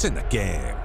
It's in the game.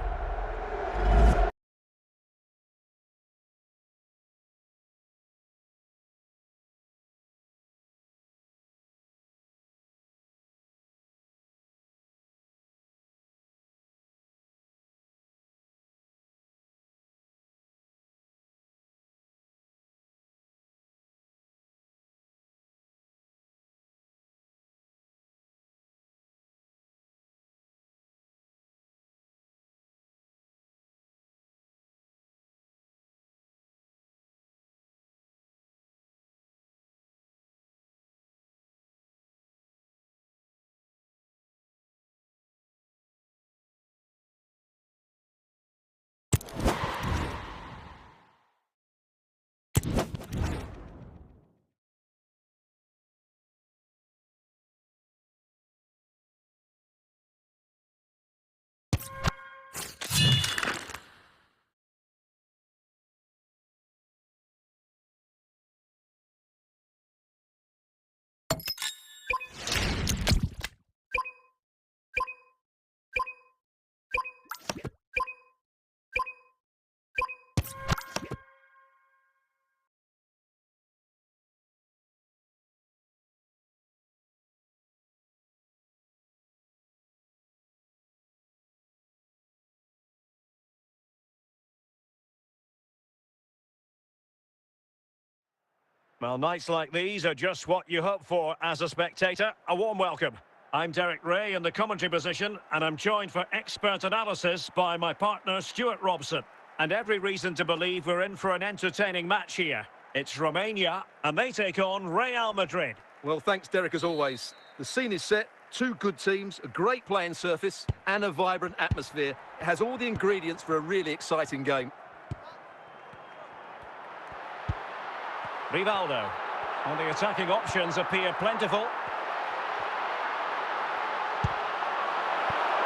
Well, nights like these are just what you hope for as a spectator. A warm welcome. I'm Derek Ray in the commentary position, and I'm joined for expert analysis by my partner, Stuart Robson. And every reason to believe we're in for an entertaining match here. It's Romania, and they take on Real Madrid. Well, thanks, Derek, as always. The scene is set, two good teams, a great playing surface, and a vibrant atmosphere. It has all the ingredients for a really exciting game. Rivaldo. And the attacking options appear plentiful.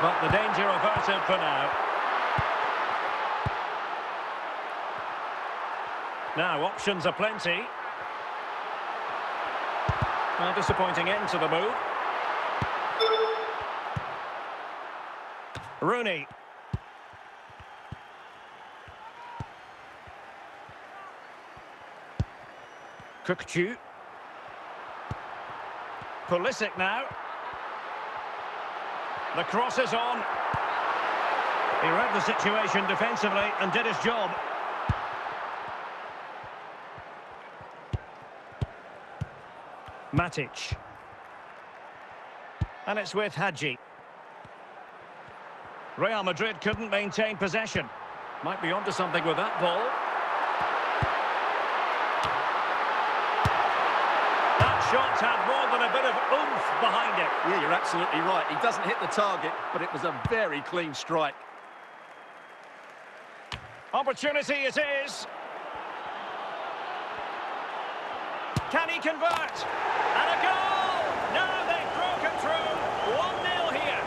But the danger averted for now. Now, options are plenty. Well, disappointing end to the move. Rooney. Kukçu. Pulisic now. The cross is on. He read the situation defensively and did his job. Matic. And it's with Hadji. Real Madrid couldn't maintain possession. Might be onto something with that ball. Shot had more than a bit of oomph behind it. Yeah, you're absolutely right. He doesn't hit the target, but it was a very clean strike. Opportunity it is. Can he convert? And a goal! Now they've broken through. 1-0 here.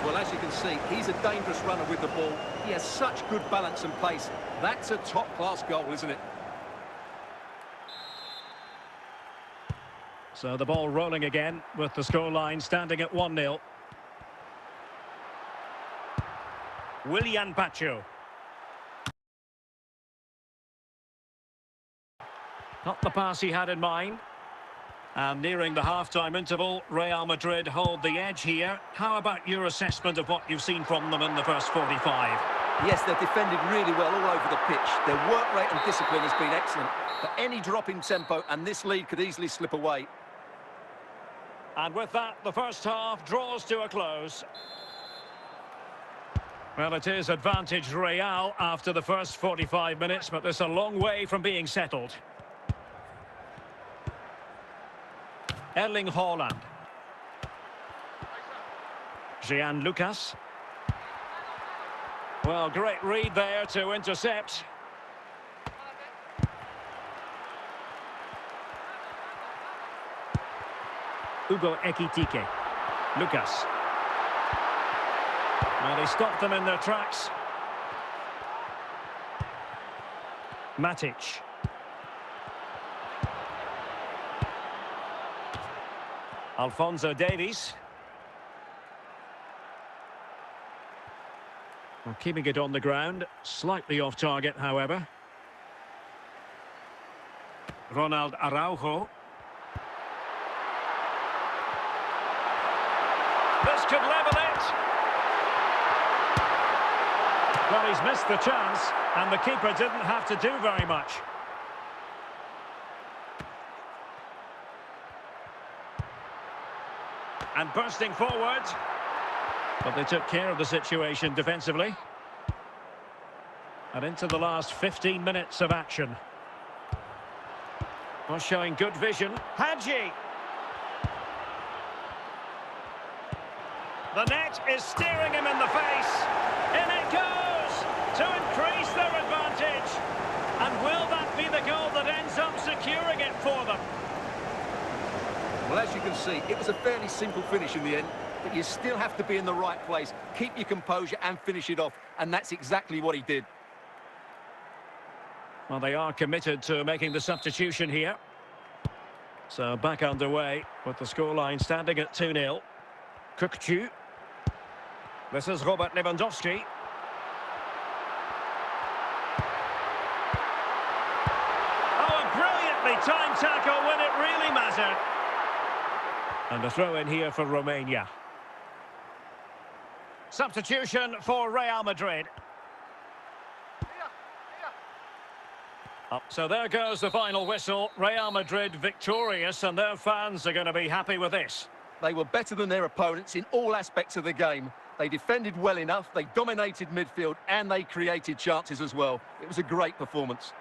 Well, as you can see, he's a dangerous runner with the ball. He has such good balance and pace. That's a top-class goal, isn't it? So the ball rolling again with the scoreline standing at 1-0. Willian Pacho. Not the pass he had in mind. And nearing the half-time interval, Real Madrid hold the edge here. How about your assessment of what you've seen from them in the first 45? Yes, they've defended really well all over the pitch. Their work rate and discipline has been excellent. But any drop in tempo and this lead could easily slip away. And with that, the first half draws to a close. Well, it is advantage Real after the first 45 minutes, but there's a long way from being settled. Erling Haaland. Jean Lucas. Well, great read there to intercept. Hugo Ekitike. Lucas. Well, he stopped them in their tracks. Matic. Alphonso Davies. Well, keeping it on the ground, slightly off target, however. Ronald Araujo. This could level it. Well, he's missed the chance, and the keeper didn't have to do very much. And bursting forward. But they took care of the situation defensively. And into the last 15 minutes of action. Well, showing good vision. Hadji. The net is staring him in the face. In it goes to increase their advantage. And will that be the goal that ends up securing it for them? Well, as you can see, it was a fairly simple finish in the end, but you still have to be in the right place, keep your composure and finish it off, and that's exactly what he did. Well, they are committed to making the substitution here. So back underway with the scoreline standing at 2-0. Kukcu. This is Robert Lewandowski. Oh, a brilliantly timed tackle when it really mattered. And a throw in here for Romania. Substitution for Real Madrid. So there goes the final whistle. Real Madrid victorious, and their fans are going to be happy with this. They were better than their opponents in all aspects of the game. They defended well enough, they dominated midfield, and they created chances as well. It was a great performance.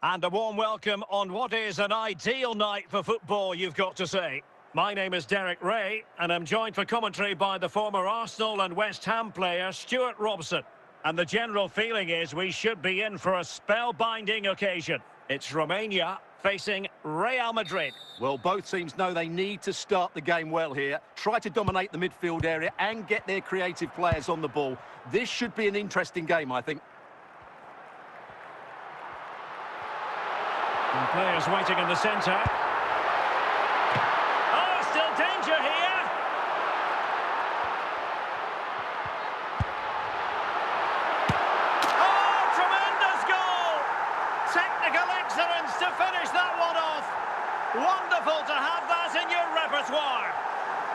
And a warm welcome on what is an ideal night for football, you've got to say. My name is Derek Ray, and I'm joined for commentary by the former Arsenal and West Ham player, Stuart Robson. And the general feeling is we should be in for a spellbinding occasion. It's Romania facing Real Madrid. Well, both teams know they need to start the game well here, try to dominate the midfield area and get their creative players on the ball. This should be an interesting game, I think. And players waiting in the centre. Oh, still danger here. Oh, tremendous goal! Technical excellence to finish that one off. Wonderful to have that in your repertoire.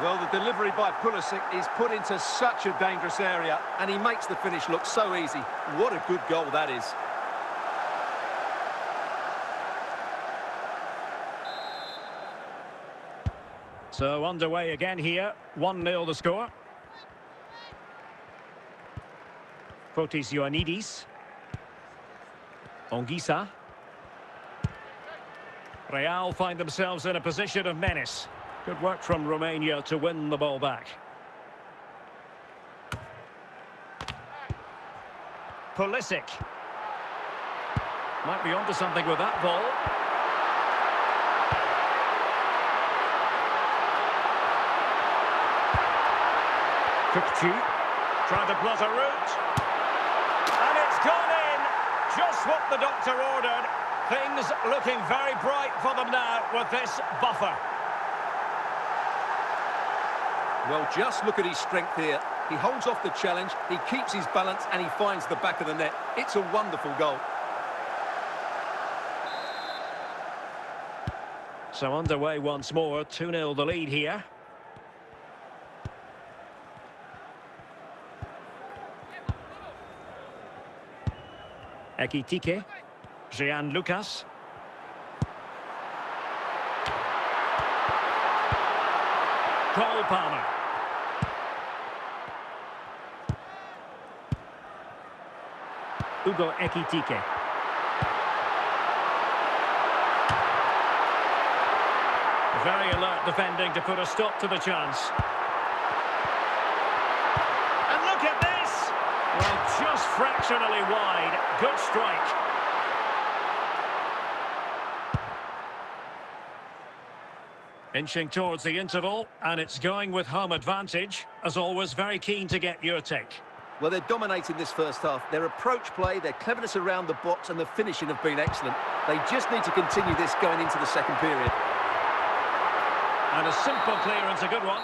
Well, the delivery by Pulisic is put into such a dangerous area, and he makes the finish look so easy. What a good goal that is. So underway again here, 1-0 the score. Fotis Ioannidis. Ongisa. Real find themselves in a position of menace. Good work from Romania to win the ball back. Pulisic. Might be onto something with that ball. Kukcu, trying to plot a route. And it's gone in. Just what the doctor ordered. Things looking very bright for them now with this buffer. Well, just look at his strength here. He holds off the challenge, he keeps his balance, and he finds the back of the net. It's a wonderful goal. So underway once more, 2-0 the lead here. Ekitike, Jean Lucas. Cole Palmer. Ugo Ekitike. Very alert defending to put a stop to the chance. And look at this! Well, just fractionally wide. Good strike. Inching towards the interval, and it's going with home advantage. As always, very keen to get your take. Well, they're dominating this first half. Their approach play, their cleverness around the box and the finishing have been excellent. They just need to continue this going into the second period. And a simple clearance, a good one.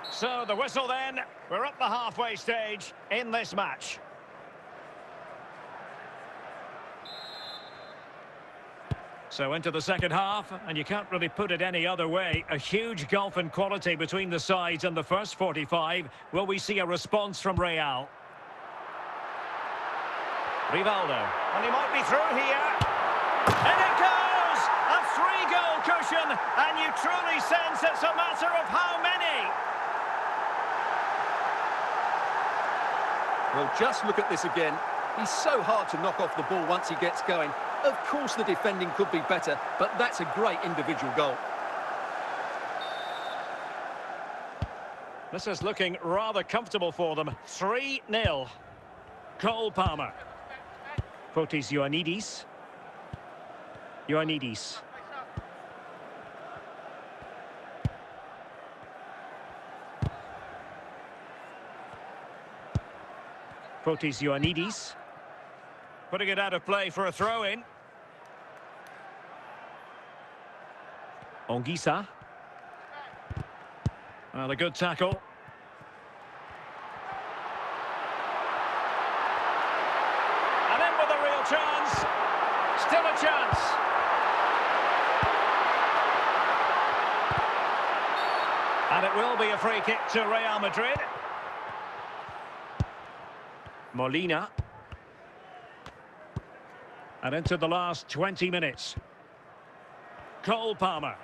So the whistle then. We're up the halfway stage in this match. So into the second half, and you can't really put it any other way. A huge gulf in quality between the sides in the first 45. Will we see a response from Real? Rivaldo. And he might be through here. And it goes! A three-goal cushion, and you truly sense it's a matter of how many. Well, just look at this again. He's so hard to knock off the ball once he gets going. Of course the defending could be better, but that's a great individual goal. This is looking rather comfortable for them. 3-0. Cole Palmer. Fotis Ioannidis. Ioannidis. Fotis Ioannidis. Putting it out of play for a throw-in. Ongisa. Well, a good tackle. And in with a real chance. Still a chance. And it will be a free kick to Real Madrid. Molina. And into the last 20 minutes. Cole Palmer.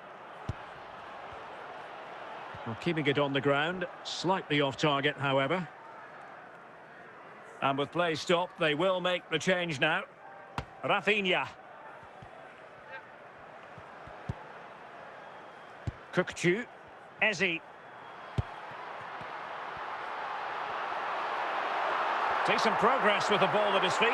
Well, keeping it on the ground. Slightly off target, however. And with play stopped, they will make the change now. Rafinha. Kukçu. Ezi. Decent progress with the ball at his feet.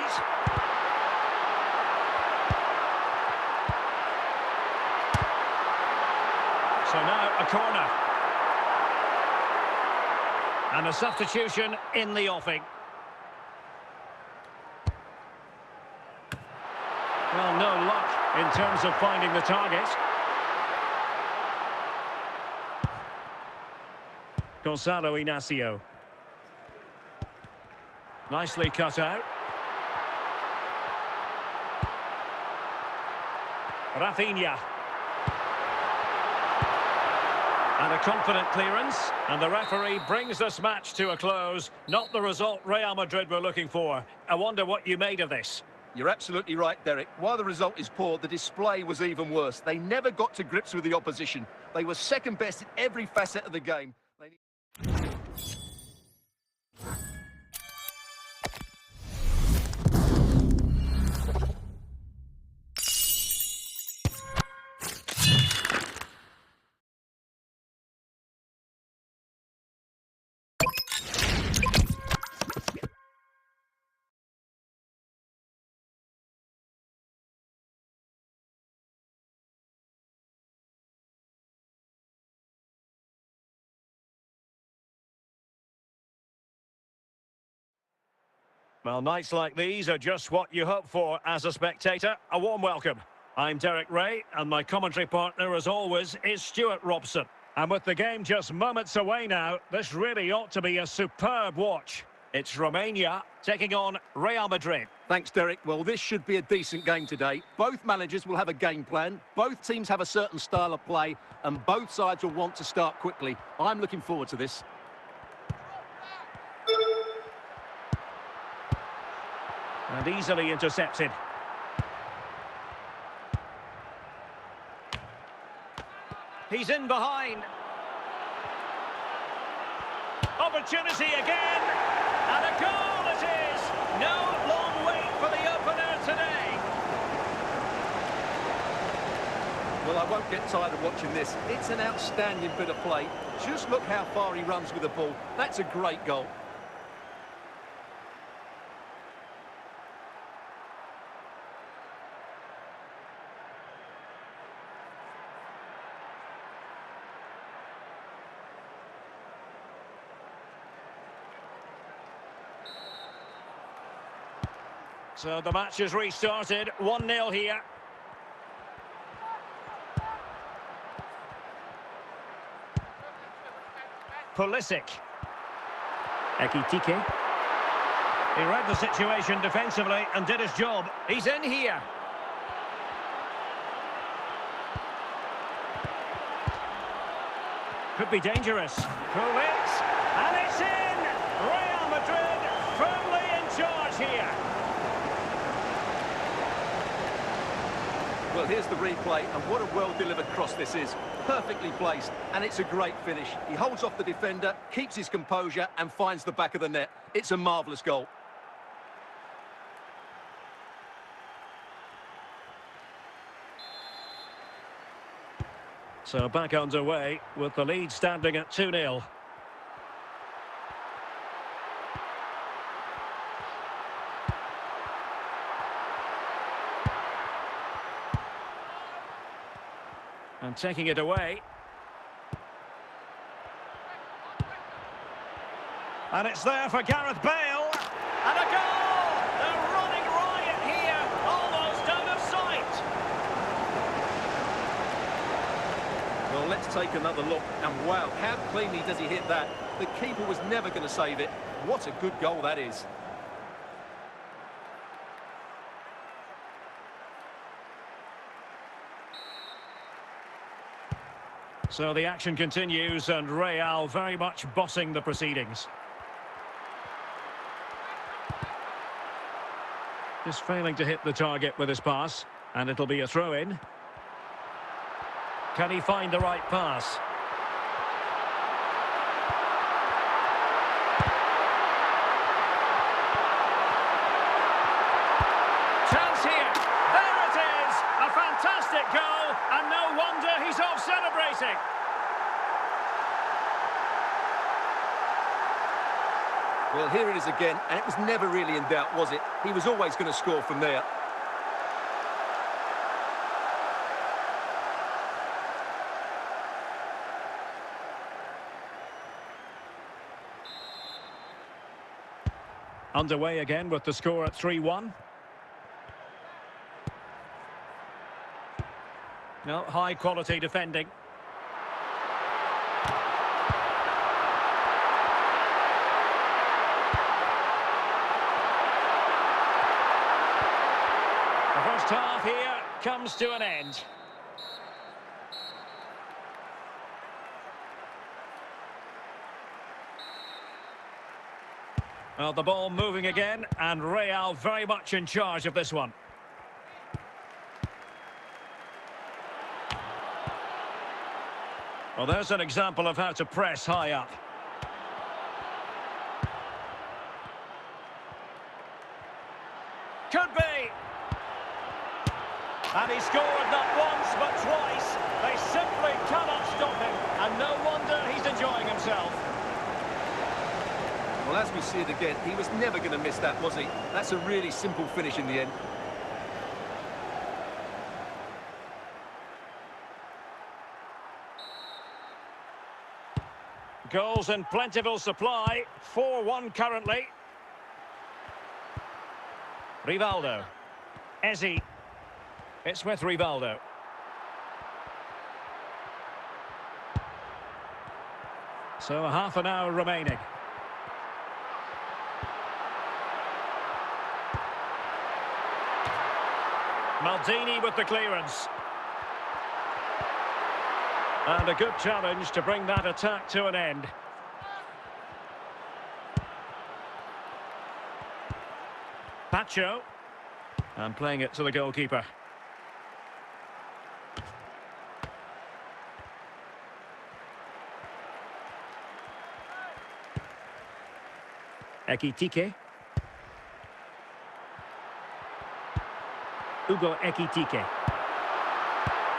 So now a corner. And a substitution in the offing. Well, no luck in terms of finding the target. Gonzalo Inacio. Nicely cut out. Rafinha. And a confident clearance, and the referee brings this match to a close. Not the result Real Madrid were looking for. I wonder what you made of this. You're absolutely right, Derek. While the result is poor, the display was even worse. They never got to grips with the opposition. They were second best in every facet of the game. Well, nights like these are just what you hope for as a spectator. A warm welcome. I'm Derek Ray, and my commentary partner, as always, is Stuart Robson. And with the game just moments away now, this really ought to be a superb watch. It's Romania taking on Real Madrid. Thanks, Derek. Well, this should be a decent game today. Both managers will have a game plan. Both teams have a certain style of play, and both sides will want to start quickly. I'm looking forward to this. And easily intercepted. He's in behind. Opportunity again. And a goal it is. No long wait for the opener today. Well, I won't get tired of watching this. It's an outstanding bit of play. Just look how far he runs with the ball. That's a great goal. So the match has restarted. 1-0 here. Pulisic. Ekitike. He read the situation defensively and did his job. He's in here. Could be dangerous. Pulisic. And it's in! Real Madrid firmly in charge here. Well, here's the replay, and what a well-delivered cross this is. Perfectly placed, and it's a great finish. He holds off the defender, keeps his composure, and finds the back of the net. It's a marvellous goal. So back underway with the lead standing at 2-0. And taking it away. And it's there for Gareth Bale. And a goal! They're running riot here, almost out of sight. Well, let's take another look. And wow, how cleanly does he hit that? The keeper was never going to save it. What a good goal that is. So the action continues, and Real very much bossing the proceedings. Just failing to hit the target with his pass, and it'll be a throw-in. Can he find the right pass? Chance here. There it is. A fantastic goal, and no wonder he's off celebrating. Well, here it is again, and it was never really in doubt, was it? He was always going to score from there. Underway again with the score at 3-1. No, high quality defending. The first half here comes to an end. Well, the ball moving again, and Real very much in charge of this one. Well, there's an example of how to press high up. Could be! And he scored not once, but twice. They simply cannot stop him, and no wonder he's enjoying himself. Well, as we see it again, he was never going to miss that, was he? That's a really simple finish in the end. Goals in plentiful supply. 4-1 currently. Rivaldo. Ezzi. It's with Rivaldo. So half an hour remaining. Maldini with the clearance. And a good challenge to bring that attack to an end. Pacho. And playing it to the goalkeeper. Ekitike. Ekitike.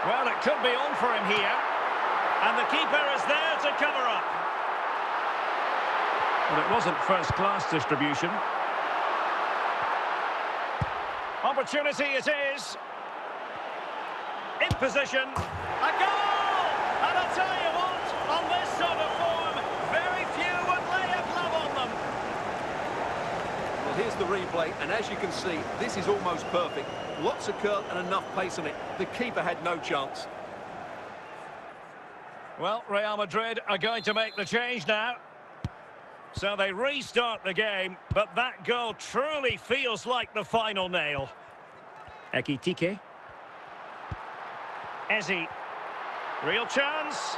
Well, it could be on for him here. And the keeper is there to cover up. Well, it wasn't first-class distribution. Opportunity it is. In position. A goal! And I'll tell you what, on this sort of form, very few would lay a glove on them. Well, here's the replay, and as you can see, this is almost perfect. Lots of curl and enough pace on it. The keeper had no chance. Well, Real Madrid are going to make the change now. So they restart the game, but that goal truly feels like the final nail. Ekitike. Ezi. Real chance.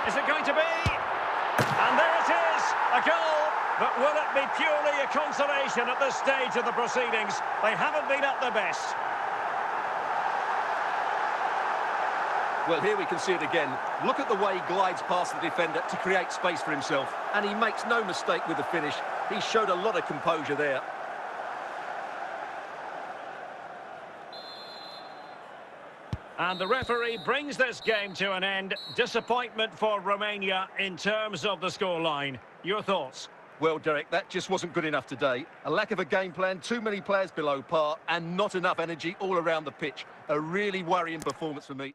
Is it going to be? And there it is, a goal. But will it be purely a consolation at this stage of the proceedings? They haven't been at their best. Well, here we can see it again. Look at the way he glides past the defender to create space for himself. And he makes no mistake with the finish. He showed a lot of composure there. And the referee brings this game to an end. Disappointment for Romania in terms of the scoreline. Your thoughts? Well, Derek, that just wasn't good enough today. A lack of a game plan, too many players below par, and not enough energy all around the pitch. A really worrying performance for me.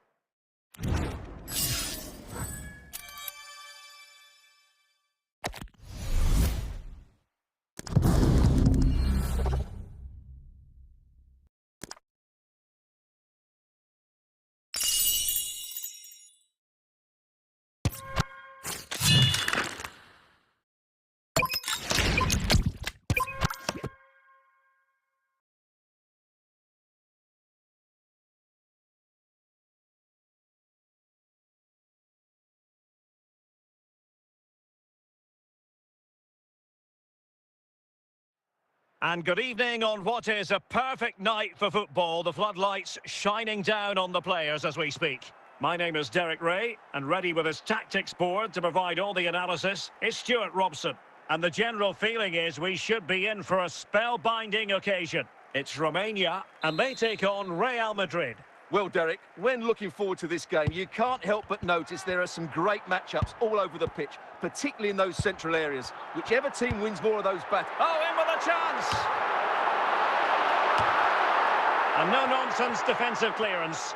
And good evening on what is a perfect night for football. The floodlights shining down on the players as we speak. My name is Derek Ray, and ready with his tactics board to provide all the analysis is Stuart Robson. And the general feeling is we should be in for a spellbinding occasion. It's Romania, and they take on Real Madrid. Well, Derek, when looking forward to this game, you can't help but notice there are some great matchups all over the pitch, particularly in those central areas. Whichever team wins more of those battles... Oh, in with a chance! A no-nonsense defensive clearance.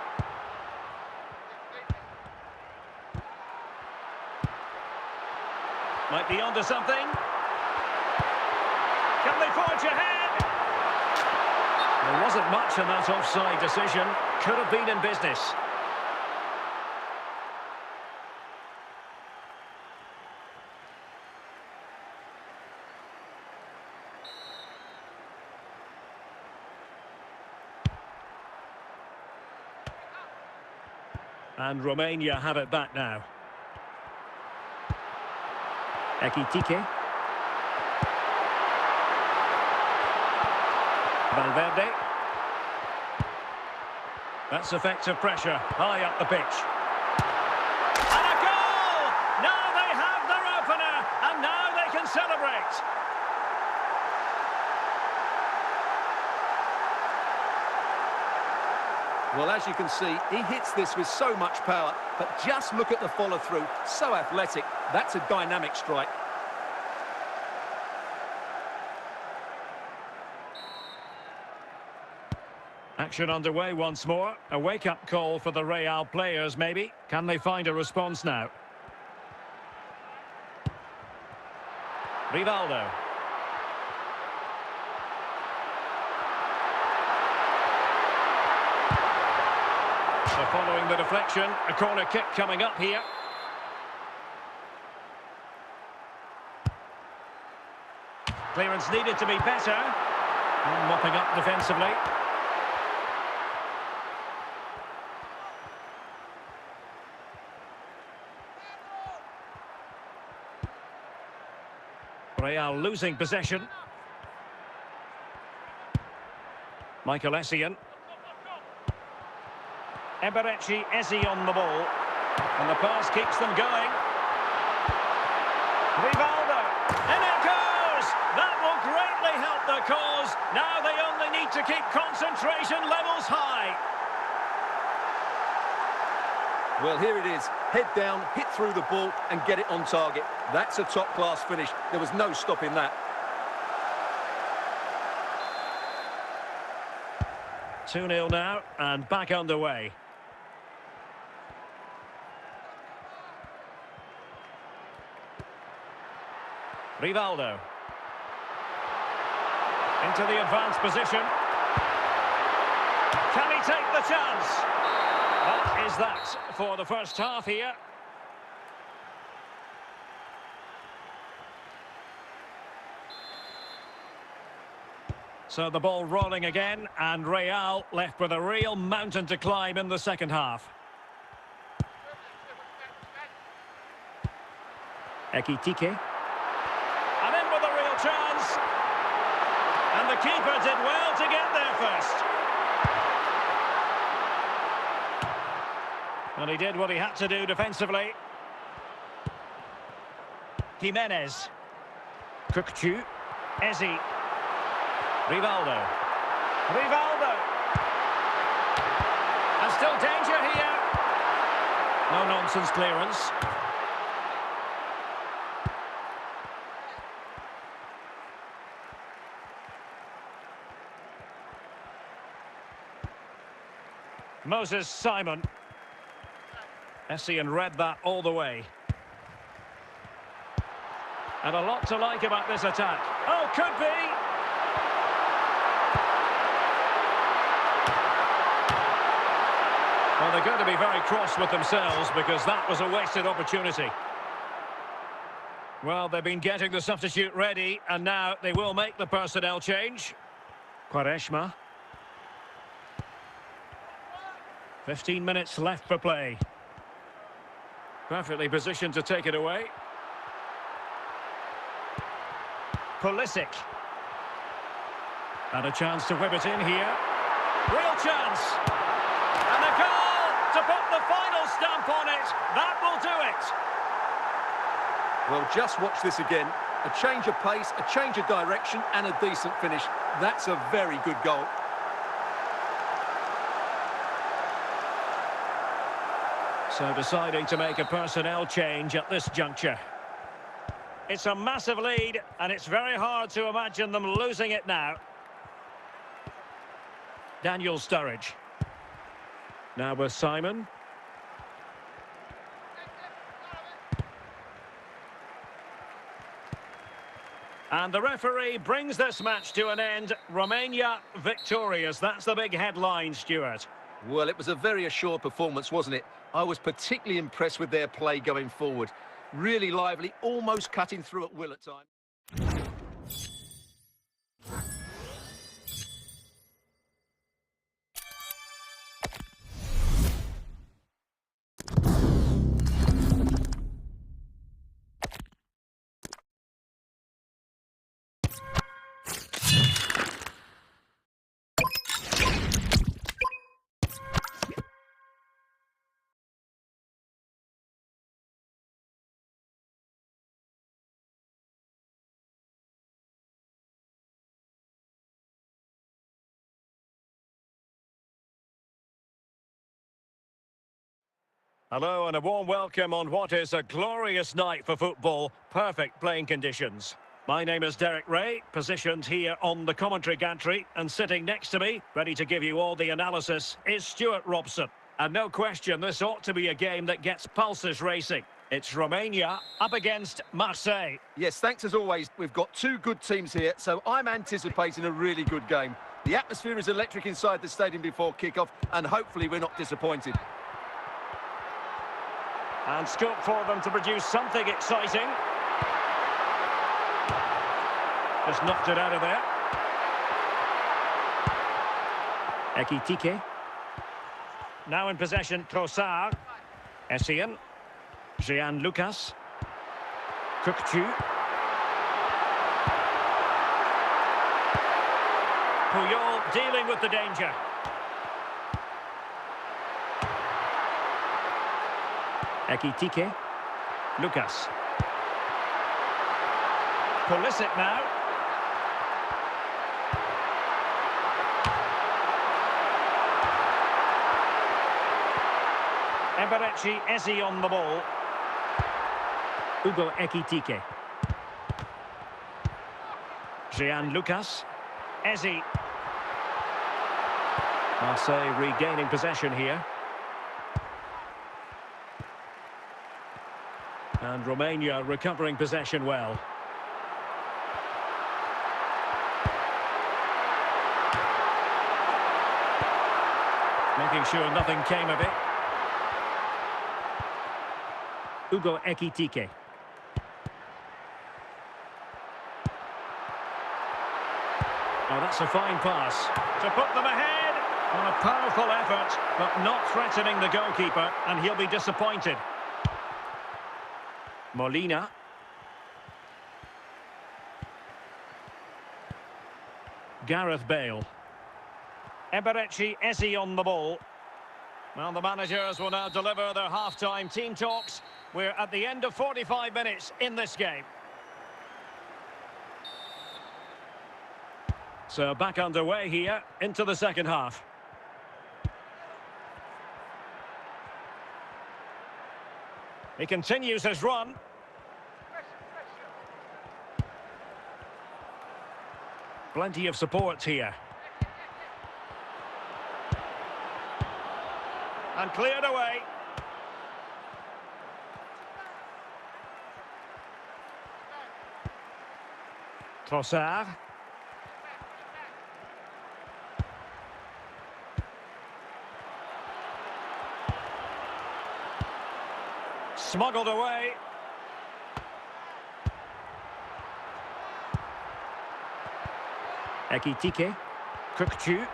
Might be onto something. Can they forge ahead? There wasn't much in that offside decision. Could have been in business. And Romania have it back now. Ekitike. Valverde. That's effective pressure, high up the pitch. And a goal! Now they have their opener, and now they can celebrate. Well, as you can see, he hits this with so much power, but just look at the follow-through. So athletic. That's a dynamic strike. Action underway once more. A wake-up call for the Real players, maybe. Can they find a response now? Rivaldo. So following the deflection, a corner kick coming up here. Clearance needed to be better. And mopping up defensively. Real losing possession. Michael Essien. Eberechi Ezi on the ball. And the pass keeps them going. Rivaldo. And it goes! That will greatly help the the cause. Now they only need to keep concentration levels high. Well, here it is. Head down, hit through the ball and get it on target. That's a top-class finish. There was no stopping that. 2-0 now, and back underway. Rivaldo. Into the advanced position. Can he take the chance? That is that for the first half here. So the ball rolling again, and Real left with a real mountain to climb in the second half. Ekitike. And in with a real chance. And the keeper did well to get there first. And he did what he had to do defensively. Jimenez. Kukçu. Ezi. Rivaldo. Rivaldo. And still danger here. No nonsense clearance. Moses Simon. Essien read that all the way. And a lot to like about this attack. Oh, could be! Well, they're going to be very cross with themselves because that was a wasted opportunity. Well, they've been getting the substitute ready, and now they will make the personnel change. Quaresma. 15 minutes left for play. Perfectly positioned to take it away. Pulisic. And a chance to whip it in here. Real chance. And a goal to put the final stamp on it. That will do it. Well, just watch this again. A change of pace, a change of direction and a decent finish. That's a very good goal. So deciding to make a personnel change at this juncture. It's a massive lead, and it's very hard to imagine them losing it now. Daniel Sturridge. Now with Simon. And the referee brings this match to an end. Romania victorious. That's the big headline, Stuart. Well, it was a very assured performance, wasn't it? I was particularly impressed with their play going forward. Really lively, almost cutting through at will at times. Hello and a warm welcome on what is a glorious night for football. Perfect playing conditions. My name is Derek Ray, positioned here on the commentary gantry, and sitting next to me, ready to give you all the analysis, is Stuart Robson. And no question, this ought to be a game that gets pulses racing. It's Romania up against Marseille. Yes, thanks as always. We've got two good teams here, so I'm anticipating a really good game. The atmosphere is electric inside the stadium before kick-off, and hopefully we're not disappointed. And scope for them to produce something exciting. Just knocked it out of there. Ekitike. Now in possession, Trossard. Essien. Jean Lucas. Kukçu. Puyol dealing with the danger. Ekitike. Lucas. Pulisic now. Eberechi Eze on the ball. Hugo Ekitike. Jean Lucas. Eze. Marseille regaining possession here. And Romania recovering possession well. Making sure nothing came of it. Hugo Ekitike. Oh, that's a fine pass. To put them ahead on a powerful effort, but not threatening the goalkeeper, and he'll be disappointed. Molina. Gareth Bale. Eberechi Eze on the ball. Well, the managers will now deliver their half-time team talks. We're at the end of 45 minutes in this game. So back underway here into the second half. He continues his run. Plenty of support here. And cleared away. Trossard. Smuggled away. Ekitike. Kukçu.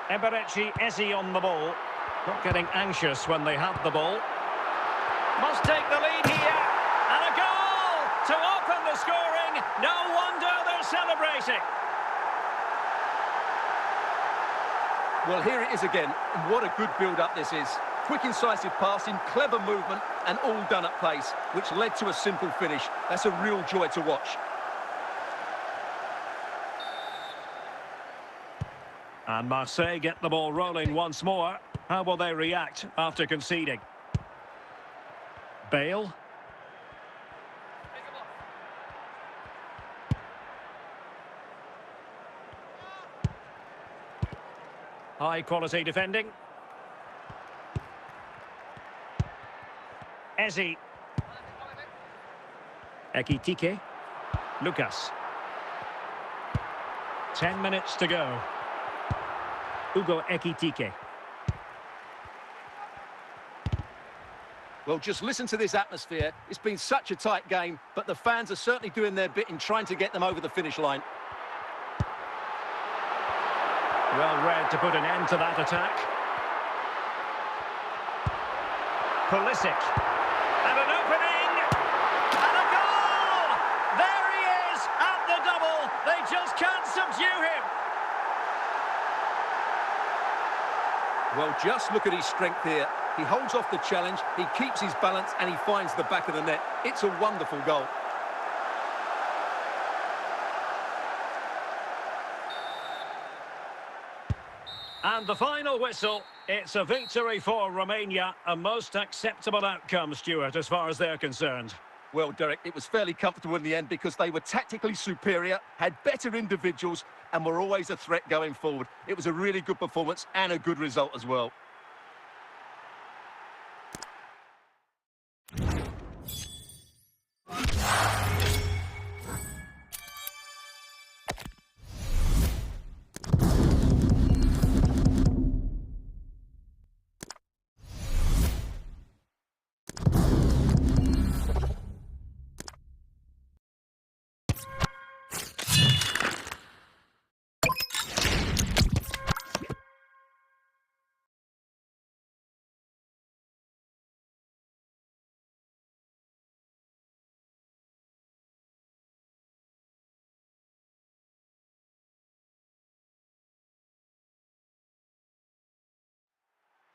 Eberechi Eze on the ball. Not getting anxious when they have the ball. Must take the lead here. And a goal to open the scoring. No wonder they're celebrating. Well, here it is again. What a good build-up this is. Quick, incisive passing, clever movement, and all done at pace, which led to a simple finish. That's a real joy to watch. And Marseille get the ball rolling once more. How will they react after conceding? Bale. High quality defending. Eze. Ekitike. Lucas. 10 minutes to go. Hugo Ekitike. Well, just listen to this atmosphere. It's been such a tight game, but the fans are certainly doing their bit in trying to get them over the finish line. Well read to put an end to that attack. Pulisic. And an opening. And a goal! There he is at the double. They just can't subdue him. Well, just look at his strength here. He holds off the challenge, he keeps his balance, and he finds the back of the net. It's a wonderful goal. And the final whistle. It's a victory for Romania. A most acceptable outcome, Stuart, as far as they're concerned. Well, Derek, it was fairly comfortable in the end because they were tactically superior, had better individuals, and were always a threat going forward. It was a really good performance and a good result as well.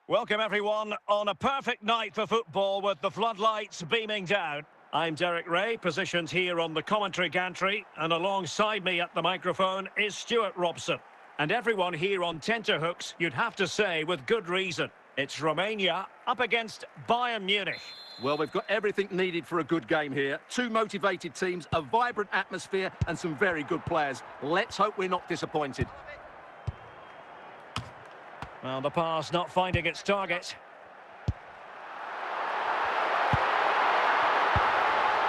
Welcome, everyone, on a perfect night for football with the floodlights beaming down. I'm Derek Ray, positioned here on the commentary gantry, and alongside me at the microphone is Stuart Robson. And everyone here on tenterhooks, you'd have to say, with good reason. It's Romania up against Bayern Munich. Well, we've got everything needed for a good game here. Two motivated teams, a vibrant atmosphere and some very good players. Let's hope we're not disappointed. Well, the pass not finding its target.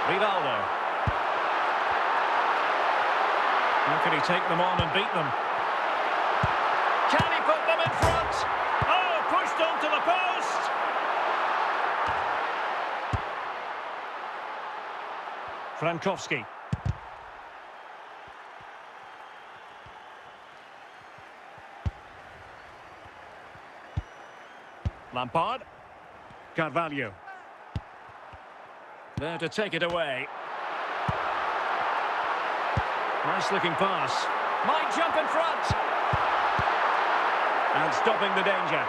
Rivaldo. How can he take them on and beat them? Can he put them in front? Oh, pushed onto the post! Frankowski. Lampard. Carvalho. There to take it away. Nice looking pass. Might jump in front. And stopping the danger.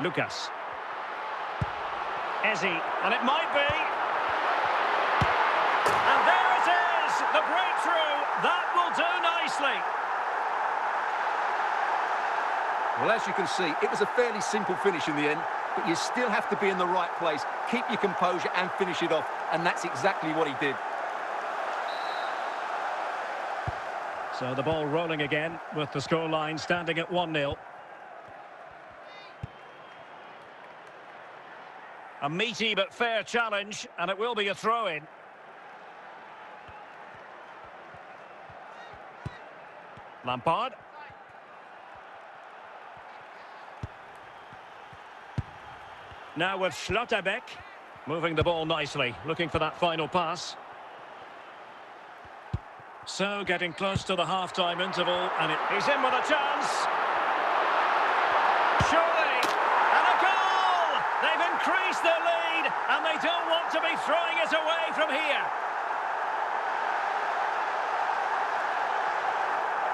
Lucas. Ezi. And it might be. And there it is. The breakthrough. That will do nicely. Well, as you can see, it was a fairly simple finish in the end, but you still have to be in the right place, keep your composure and finish it off, and that's exactly what he did. So the ball rolling again with the scoreline standing at 1-0. A meaty but fair challenge, and it will be a throw-in. Lampard. Now with Schlotterbeck, moving the ball nicely, looking for that final pass. So getting close to the half-time interval, and he's in with a chance. Surely, and a goal! They've increased their lead, and they don't want to be throwing it away from here.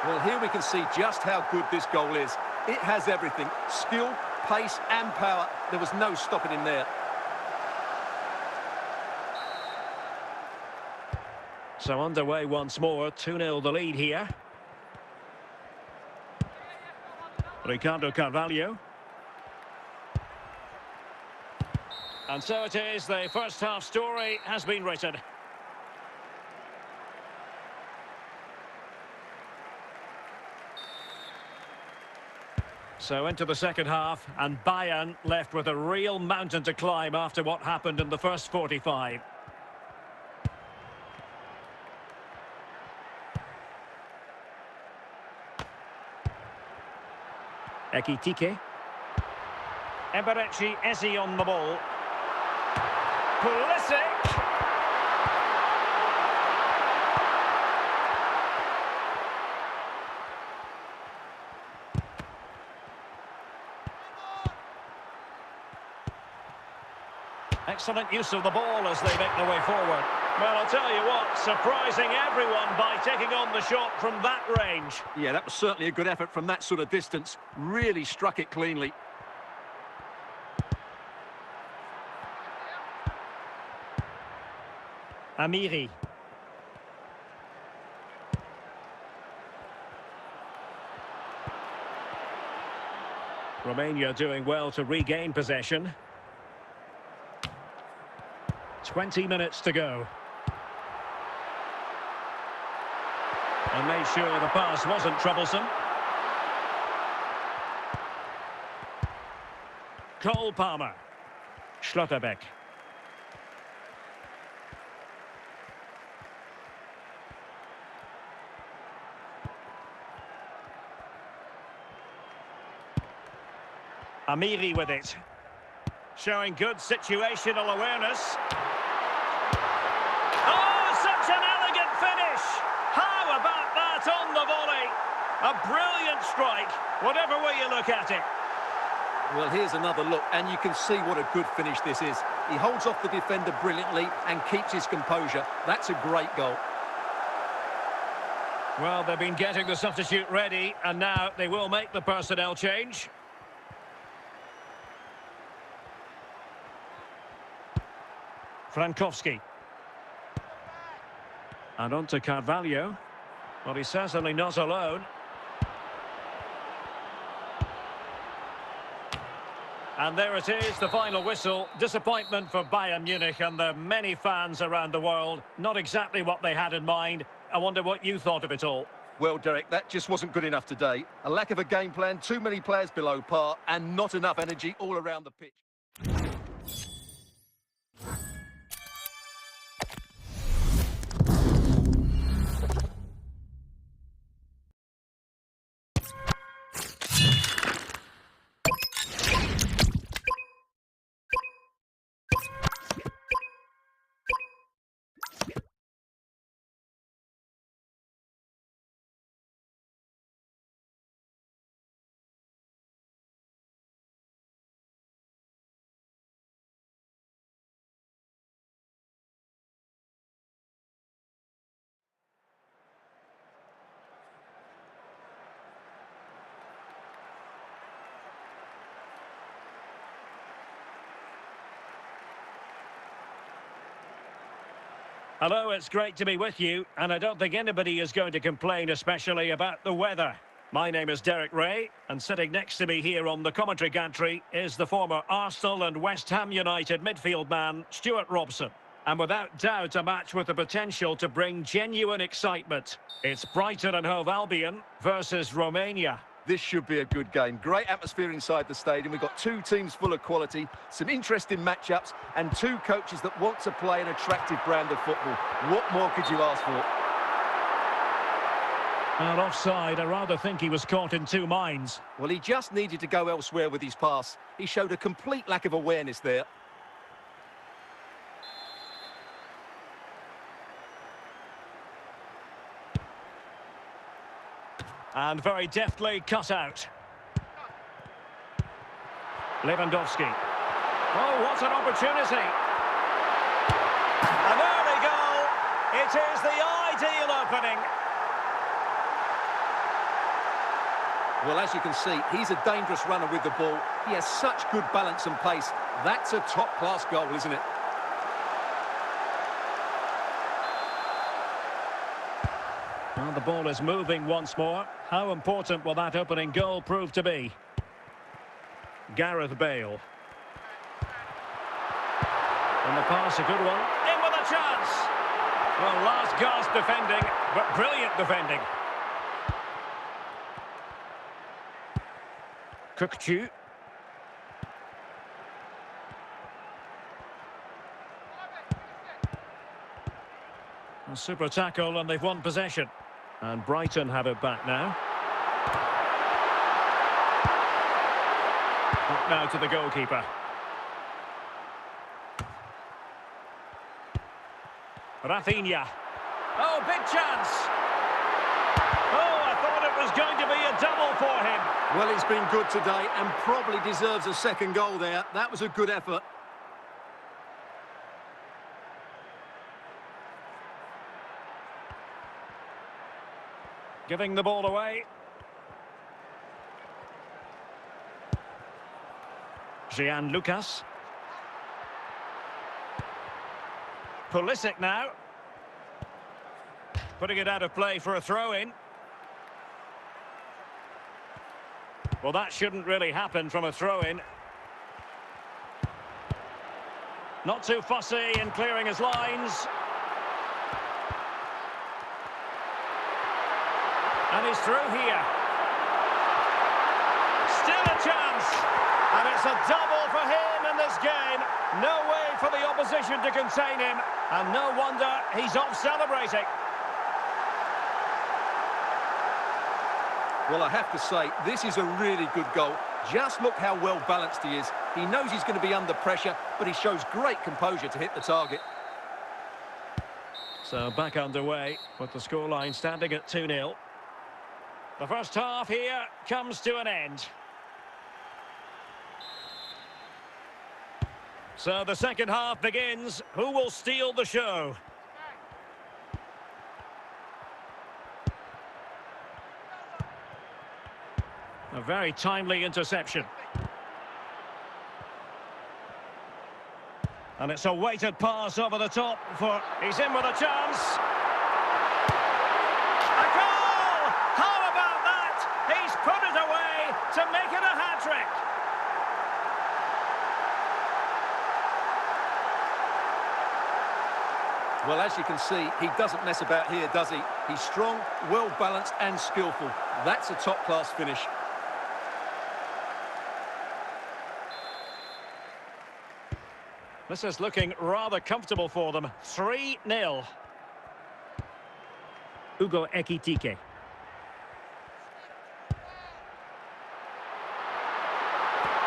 Well, here we can see just how good this goal is. It has everything, skill, pace and power. There was no stopping him there. So underway once more, 2-0 the lead here. Ricardo Carvalho. And so it is, the first half story has been written. So into the second half, and Bayern left with a real mountain to climb after what happened in the first 45. Ekitike. Eberechi Ezi on the ball. Pulisic. Excellent use of the ball as they make their way forward. Well, I'll tell you what, surprising everyone by taking on the shot from that range. Yeah, that was certainly a good effort from that sort of distance. Really struck it cleanly. Amiri. Romania doing well to regain possession. 20 minutes to go. And made sure the pass wasn't troublesome. Cole Palmer. Schlotterbeck. Amiri with it. Showing good situational awareness. Oh, such an elegant finish! How about that on the volley? A brilliant strike, whatever way you look at it. Well, here's another look, and you can see what a good finish this is. He holds off the defender brilliantly and keeps his composure. That's a great goal. Well, they've been getting the substitute ready, and now they will make the personnel change. Frankowski. And on to Carvalho. Well, he's certainly not alone. And there it is, the final whistle. Disappointment for Bayern Munich and the many fans around the world. Not exactly what they had in mind. I wonder what you thought of it all. Well, Derek, that just wasn't good enough today. A lack of a game plan, too many players below par, and not enough energy all around the pitch. Hello, it's great to be with you, and I don't think anybody is going to complain, especially about the weather. My name is Derek Ray, and sitting next to me here on the commentary gantry is the former Arsenal and West Ham United midfield man, Stuart Robson. And without doubt, a match with the potential to bring genuine excitement. It's Brighton and Hove Albion versus Romania. This should be a good game. Great atmosphere inside the stadium. We've got two teams full of quality, some interesting matchups, and two coaches that want to play an attractive brand of football. What more could you ask for? And offside, I rather think he was caught in two minds. Well, he just needed to go elsewhere with his pass. He showed a complete lack of awareness there. And very deftly cut out. Lewandowski. Oh, what an opportunity. And there we go. It is the ideal opening. Well, as you can see, he's a dangerous runner with the ball. He has such good balance and pace. That's a top-class goal, isn't it? Well, the ball is moving once more. How important will that opening goal prove to be? Gareth Bale. And the pass, a good one. In with a chance! Well, last gasp defending, but brilliant defending. Kukçu. A super tackle, and they've won possession. And Brighton have it back now. Up now to the goalkeeper. Rafinha. Oh, big chance. Oh, I thought it was going to be a double for him. Well, he's been good today and probably deserves a second goal there. That was a good effort. Giving the ball away. Jean Lucas. Pulisic now. Putting it out of play for a throw-in. Well, that shouldn't really happen from a throw-in. Not too fussy in clearing his lines. And he's through here. Still a chance. And it's a double for him in this game. No way for the opposition to contain him. And no wonder he's off celebrating. Well, I have to say, this is a really good goal. Just look how well balanced he is. He knows he's going to be under pressure, but he shows great composure to hit the target. So back underway with the scoreline standing at 2-0. The first half here comes to an end. So the second half begins. Who will steal the show? A very timely interception. And it's a weighted pass over the top for... He's in with a chance. A goal! How about that? He's put it away to make it a hat-trick. Well, as you can see, he doesn't mess about here, does he? He's strong, well-balanced and skillful. That's a top-class finish. This is looking rather comfortable for them. 3-0. Ugo Ekitike.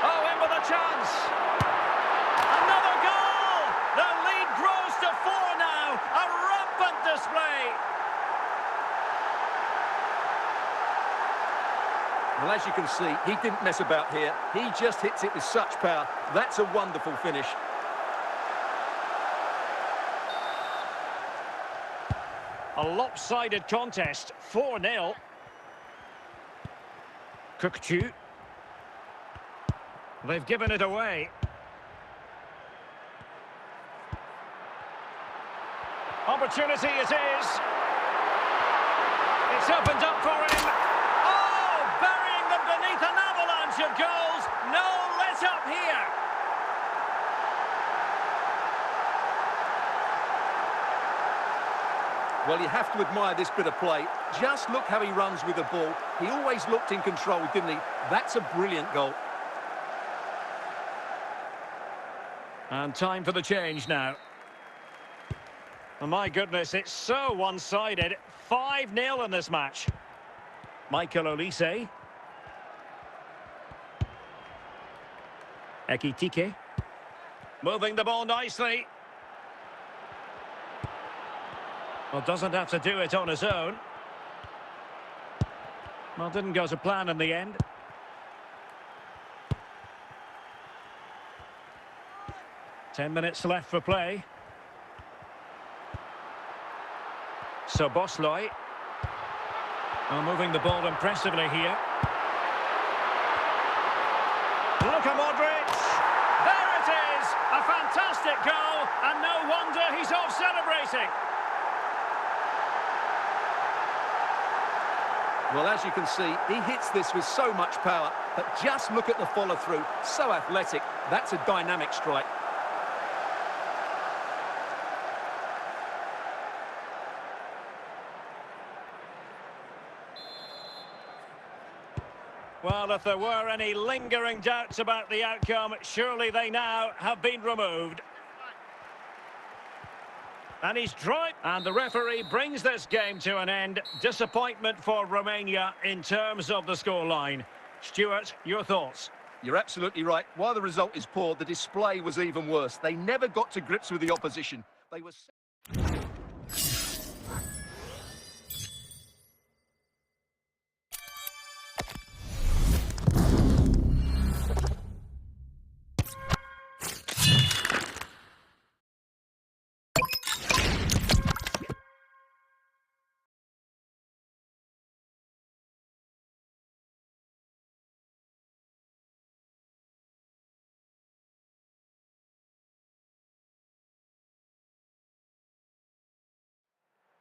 Oh, in with a chance. Another goal! The lead grows to 4 now. A rampant display. Well, as you can see, he didn't mess about here. He just hits it with such power. That's a wonderful finish. A lopsided contest, 4-0. Kukçu. They've given it away. Opportunity it is. It's opened up for him. Oh, burying them beneath an avalanche of goals. No let up here. Well, you have to admire this bit of play. Just look how he runs with the ball. He always looked in control, didn't he? That's a brilliant goal. And time for the change now. Oh, my goodness, it's so one-sided. 5-0 in this match. Michael Olise. Ekitike. Moving the ball nicely. Well, doesn't have to do it on his own. Well, didn't go to plan in the end. Ten minutes left for play. So Bosley. Well, moving the ball impressively here. Luka Modric. There it is. A fantastic goal. And no wonder he's off celebrating. Well, as you can see, he hits this with so much power, but just look at the follow-through. So athletic. That's a dynamic strike. Well, if there were any lingering doubts about the outcome, surely they now have been removed. And he's drive. And the referee brings this game to an end. Disappointment for Romania in terms of the scoreline. Stuart, your thoughts? You're absolutely right. While the result is poor, the display was even worse. They never got to grips with the opposition. They were...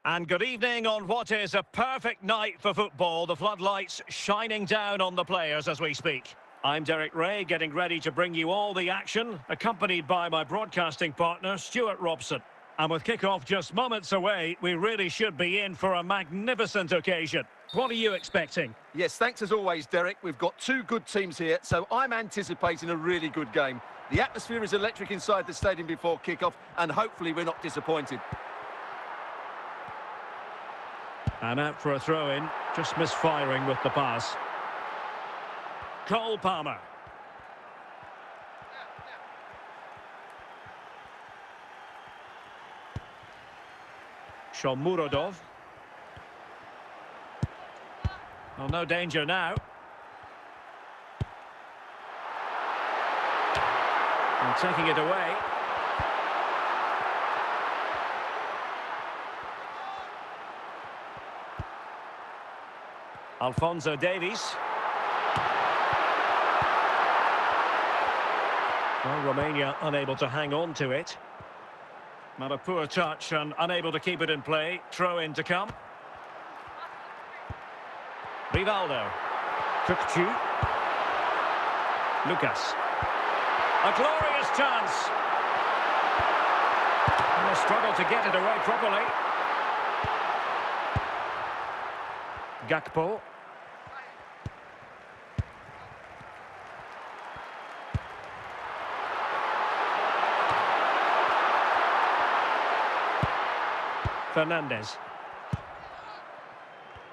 And good evening on what is a perfect night for football. The floodlights shining down on the players as we speak. I'm Derek Ray, getting ready to bring you all the action, accompanied by my broadcasting partner, Stuart Robson. And with kick-off just moments away, we really should be in for a magnificent occasion. What are you expecting? Yes, thanks as always, Derek. We've got two good teams here, so I'm anticipating a really good game. The atmosphere is electric inside the stadium before kick-off, and hopefully we're not disappointed. And out for a throw-in, just misfiring with the pass. Cole Palmer. Shomurodov. Well, no danger now. And taking it away. Alphonso Davies. Well, Romania unable to hang on to it. Not a poor touch and unable to keep it in play. Throw in to come. Rivaldo. Kukçu. Lucas. A glorious chance. Well, struggled to get it away properly. Gakpo. Fernandez.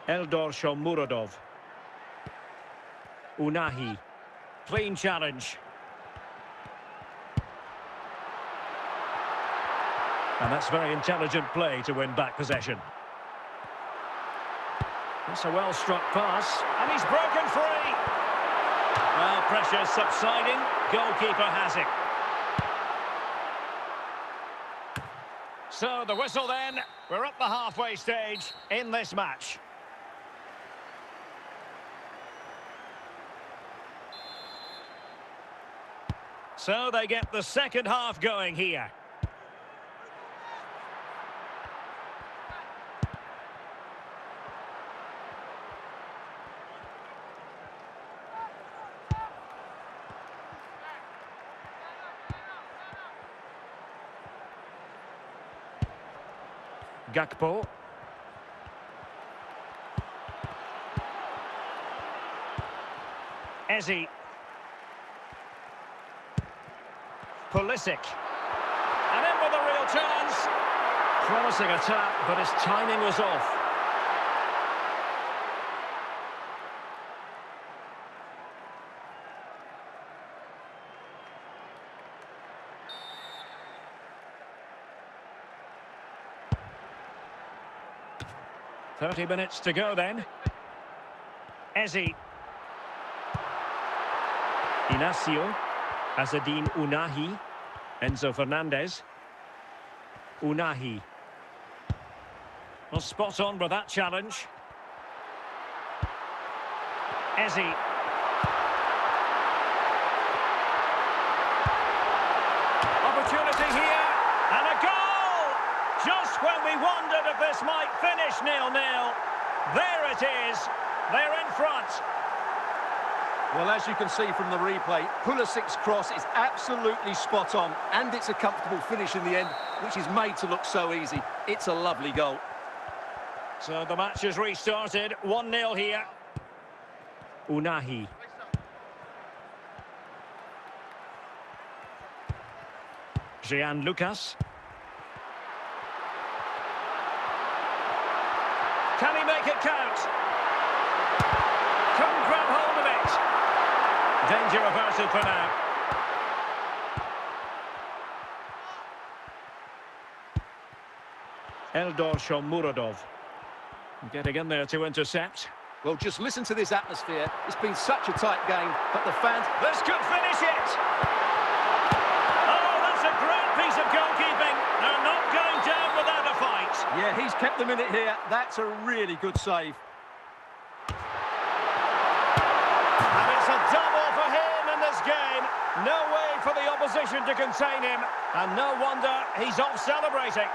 Eldor Shomurodov. Unahi. Clean challenge. And that's very intelligent play to win back possession. That's a well-struck pass, and he's broken free. Well, pressure's subsiding. Goalkeeper has it. So the whistle then. We're at the halfway stage in this match. So they get the second half going here. Gakpo. Ezi. Pulisic. And in with a real chance. Promising attack, but his timing was off. .30 minutes to go then. Ezi. Inacio. Azadine Unahi. Enzo Fernandez. Unahi. Well, spot on with that challenge. Ezi. Opportunity here. And a goal! Just when we wondered if this might finish 0-0. There it is. They're in front. Well, as you can see from the replay, Pulisic's cross is absolutely spot on, and it's a comfortable finish in the end, which is made to look so easy. It's a lovely goal. So the match has restarted. 1-0 here. Unahi. Jean Lucas. Can he make it count? Couldn't grab hold of it. Danger averted for now. Eldor Shomurodov. Getting in there to intercept. Well, just listen to this atmosphere. It's been such a tight game, but the fans... This could finish it! Oh, that's a great piece of goalkeeping. They're not going down without a fight. Yeah, he's kept them in it here. That's a really good save. And it's a double for him in this game. No way for the opposition to contain him. And no wonder he's off celebrating.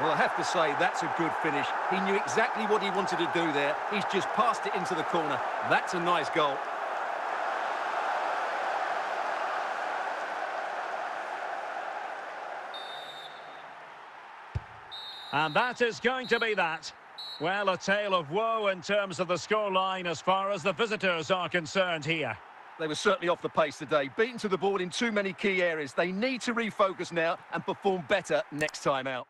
Well, I have to say, that's a good finish. He knew exactly what he wanted to do there. He's just passed it into the corner. That's a nice goal. And that is going to be that. Well, a tale of woe in terms of the scoreline as far as the visitors are concerned here. They were certainly off the pace today, beaten to the board in too many key areas. They need to refocus now and perform better next time out.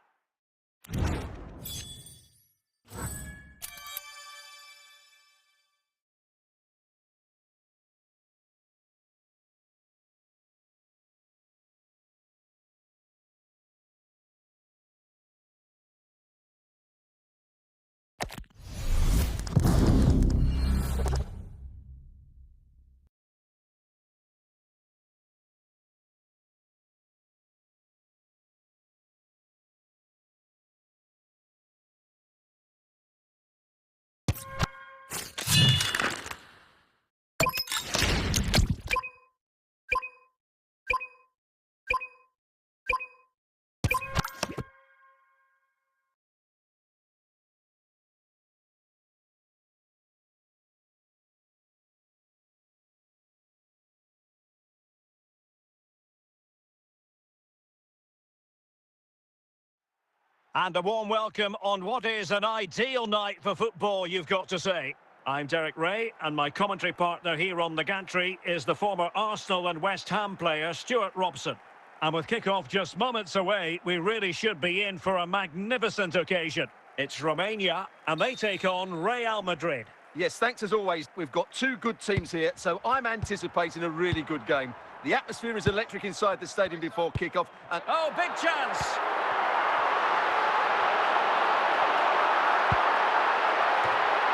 And a warm welcome on what is an ideal night for football, you've got to say. I'm Derek Ray, and my commentary partner here on the gantry is the former Arsenal and West Ham player, Stuart Robson. And with kick-off just moments away, we really should be in for a magnificent occasion. It's Romania, and they take on Real Madrid. Yes, thanks as always. We've got two good teams here, so I'm anticipating a really good game. The atmosphere is electric inside the stadium before kick-off. And oh, big chance!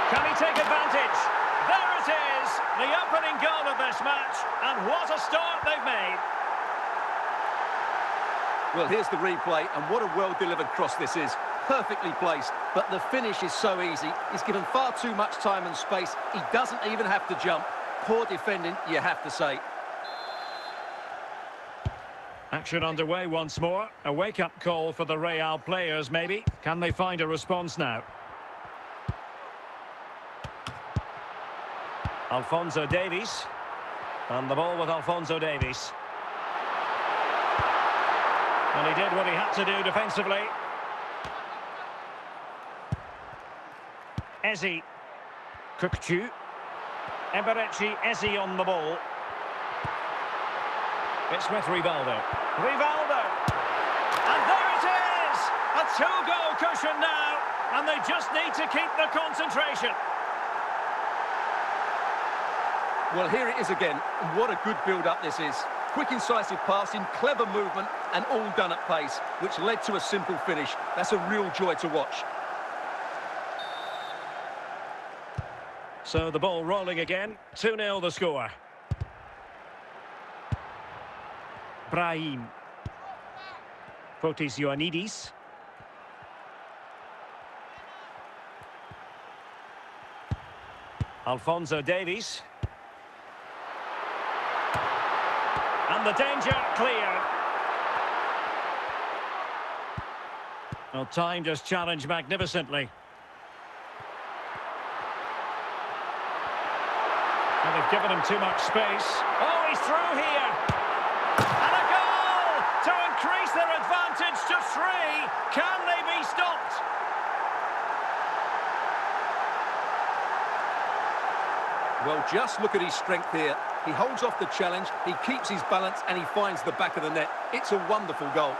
Can he take advantage? There it is, the opening goal of this match, and what a start they've made. Well, here's the replay, and what a well-delivered cross this is. Perfectly placed, but the finish is so easy. He's given far too much time and space. He doesn't even have to jump. Poor defending, you have to say. Action underway once more. A wake-up call for the Real players, maybe. Can they find a response now? Alphonso Davies. And the ball with Alphonso Davies. And he did what he had to do defensively. Eze. Kukcu. Eberechi Eze on the ball. It's with Rivaldo. Rivaldo! And there it is! A two-goal cushion now, and they just need to keep the concentration. Well, here it is again. What a good build-up this is. Quick, incisive passing, clever movement, and all done at pace, which led to a simple finish. That's a real joy to watch. So the ball rolling again. 2-0 the score. Brahim. Fotis Ioannidis. Alphonso Davies. And the danger cleared. Well, timed his challenge magnificently. And they've given him too much space. Oh, he's through here. And a goal to increase their advantage to 3. Can they be stopped? Well, just look at his strength here. He holds off the challenge, he keeps his balance, and he finds the back of the net. It's a wonderful goal.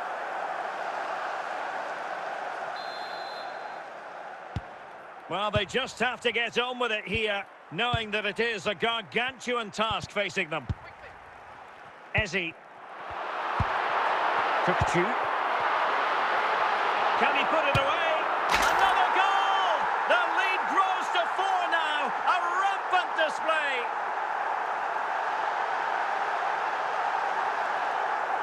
Well, they just have to get on with it here, knowing that it is a gargantuan task facing them. Eze. Kukcu. Can he put it away? Another goal! The lead grows to 4 now. A rampant display.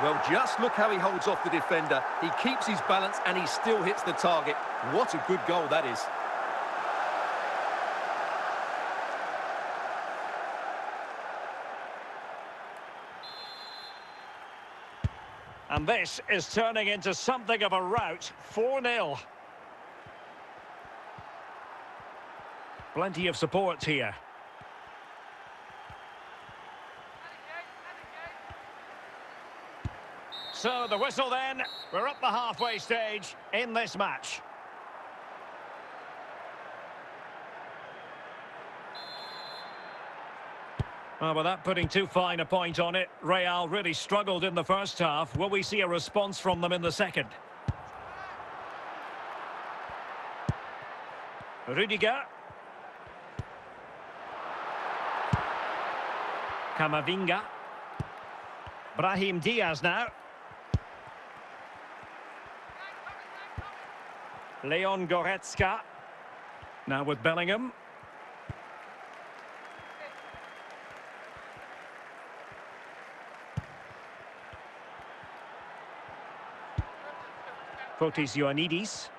Well, just look how he holds off the defender. He keeps his balance and he still hits the target. What a good goal that is. And this is turning into something of a rout. 4-0. Plenty of support here. So the whistle then. We're up the halfway stage in this match. Well, without putting too fine a point on it, Real really struggled in the first half. Will we see a response from them in the second? Rudiger. Camavinga. Brahim Diaz now. Leon Goretzka. Now with Bellingham. Fotis Ioannidis.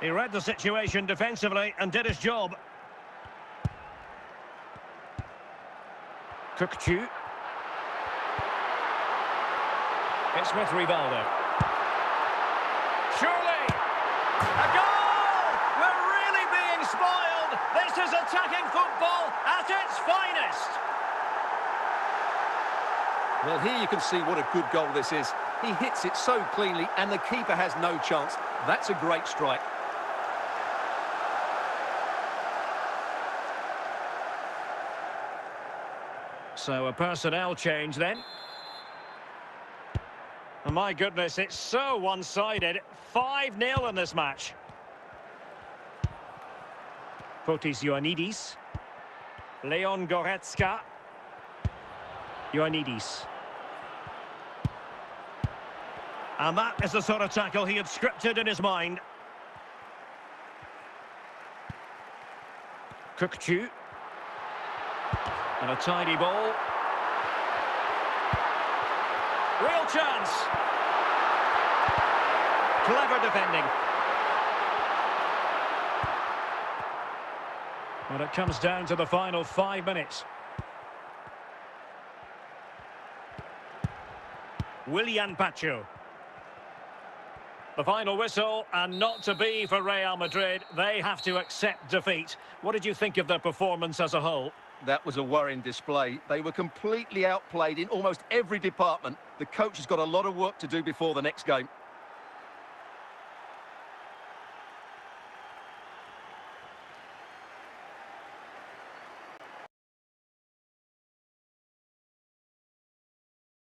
He read the situation defensively and did his job. Kukcu. It's with Rivaldo. Surely! A goal! We're really being spoiled! This is attacking football at its finest! Well, here you can see what a good goal this is. He hits it so cleanly, and the keeper has no chance. That's a great strike. So a personnel change then. Oh, my goodness, it's so one-sided. 5-0 in this match. Fotis Ioannidis. Leon Goretzka. Ioannidis. And that is the sort of tackle he had scripted in his mind. Kukçu. And a tidy ball. Real chance. Clever defending. Well, it comes down to the final 5 minutes. Willian Pacho. The final whistle, and not to be for Real Madrid. They have to accept defeat. What did you think of their performance as a whole? That was a worrying display. They were completely outplayed in almost every department. The coach has got a lot of work to do before the next game.